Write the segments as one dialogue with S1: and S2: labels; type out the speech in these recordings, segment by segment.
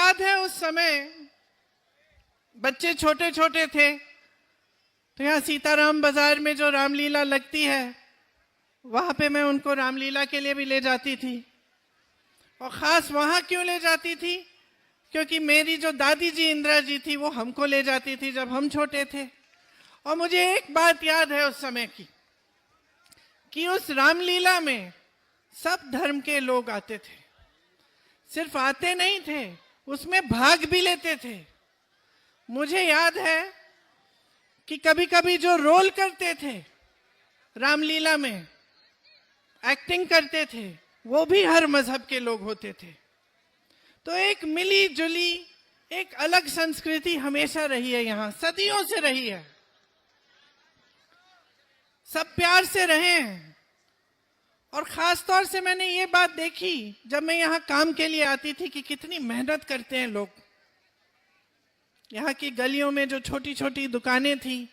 S1: याद है उस समय बच्चे छोटे छोटे थे, तो यहाँ सीताराम बाजार में जो रामलीला लगती है वहां पे मैं उनको रामलीला के लिए भी ले जाती थी। और खास वहां क्यों ले जाती थी? क्योंकि मेरी जो दादी जी इंदिरा जी थी वो हमको ले जाती थी जब हम छोटे थे। और मुझे एक बात याद है उस समय की, कि उस रामलीला में सब धर्म के लोग आते थे। सिर्फ आते नहीं थे, उसमें भाग भी लेते थे। मुझे याद है कि कभी कभी जो रोल करते थे रामलीला में, एक्टिंग करते थे, वो भी हर मजहब के लोग होते थे। तो एक मिली जुली एक अलग संस्कृति हमेशा रही है, यहाँ सदियों से रही है। सब प्यार से रहे हैं। और खास तौर से मैंने ये बात देखी जब मैं यहाँ काम के लिए आती थी कि कितनी मेहनत करते हैं लोग। यहाँ की गलियों में जो छोटी छोटी दुकानें थी,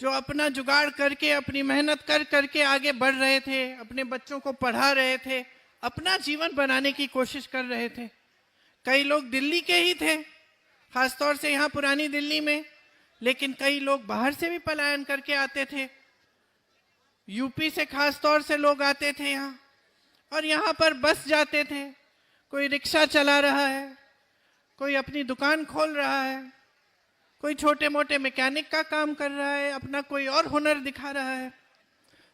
S1: जो अपना जुगाड़ करके अपनी मेहनत कर करके आगे बढ़ रहे थे, अपने बच्चों को पढ़ा रहे थे, अपना जीवन बनाने की कोशिश कर रहे थे। कई लोग दिल्ली के ही थे, खासतौर से यहाँ पुरानी दिल्ली में, लेकिन कई लोग बाहर से भी पलायन करके आते थे। यूपी से खास तौर से लोग आते थे यहाँ, और यहाँ पर बस जाते थे। कोई रिक्शा चला रहा है, कोई अपनी दुकान खोल रहा है, कोई छोटे मोटे मैकेनिक का काम कर रहा है, अपना कोई और हुनर दिखा रहा है।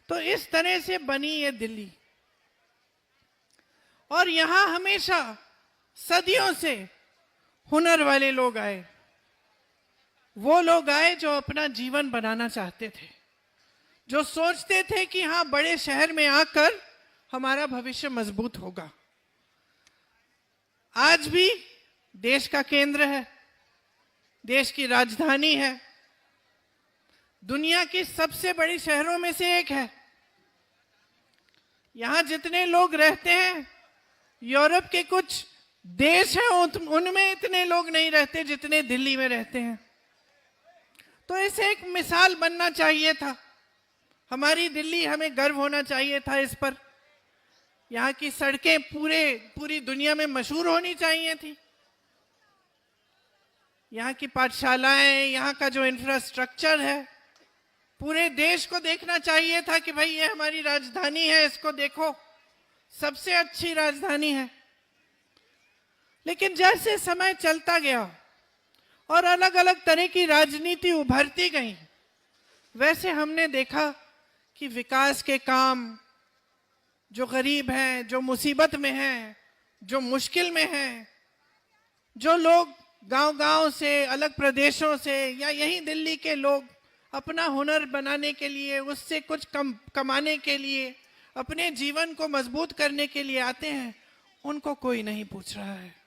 S1: तो इस तरह से बनी ये दिल्ली। और यहाँ हमेशा सदियों से हुनर वाले लोग आए, वो लोग आए जो अपना जीवन बनाना चाहते थे, जो सोचते थे कि हाँ, बड़े शहर में आकर हमारा भविष्य मजबूत होगा। आज भी देश का केंद्र है, देश की राजधानी है, दुनिया की सबसे बड़ी शहरों में से एक है। यहां जितने लोग रहते हैं, यूरोप के कुछ देश हैं उनमें इतने लोग नहीं रहते जितने दिल्ली में रहते हैं। तो इसे एक मिसाल बनना चाहिए था। हमारी दिल्ली, हमें गर्व होना चाहिए था इस पर। यहाँ की सड़कें पूरी दुनिया में मशहूर होनी चाहिए थी। यहाँ की पाठशालाएं, यहाँ का जो इंफ्रास्ट्रक्चर है, पूरे देश को देखना चाहिए था कि भाई ये हमारी राजधानी है, इसको देखो, सबसे अच्छी राजधानी है। लेकिन जैसे समय चलता गया और अलग अलग तरह की राजनीति उभरती गई, वैसे हमने देखा कि विकास के काम, जो गरीब हैं, जो मुसीबत में हैं, जो मुश्किल में हैं, जो लोग गांव-गांव से, अलग प्रदेशों से, या यहीं दिल्ली के लोग अपना हुनर बनाने के लिए, उससे कुछ कमाने के लिए, अपने जीवन को मजबूत करने के लिए आते हैं, उनको कोई नहीं पूछ रहा है।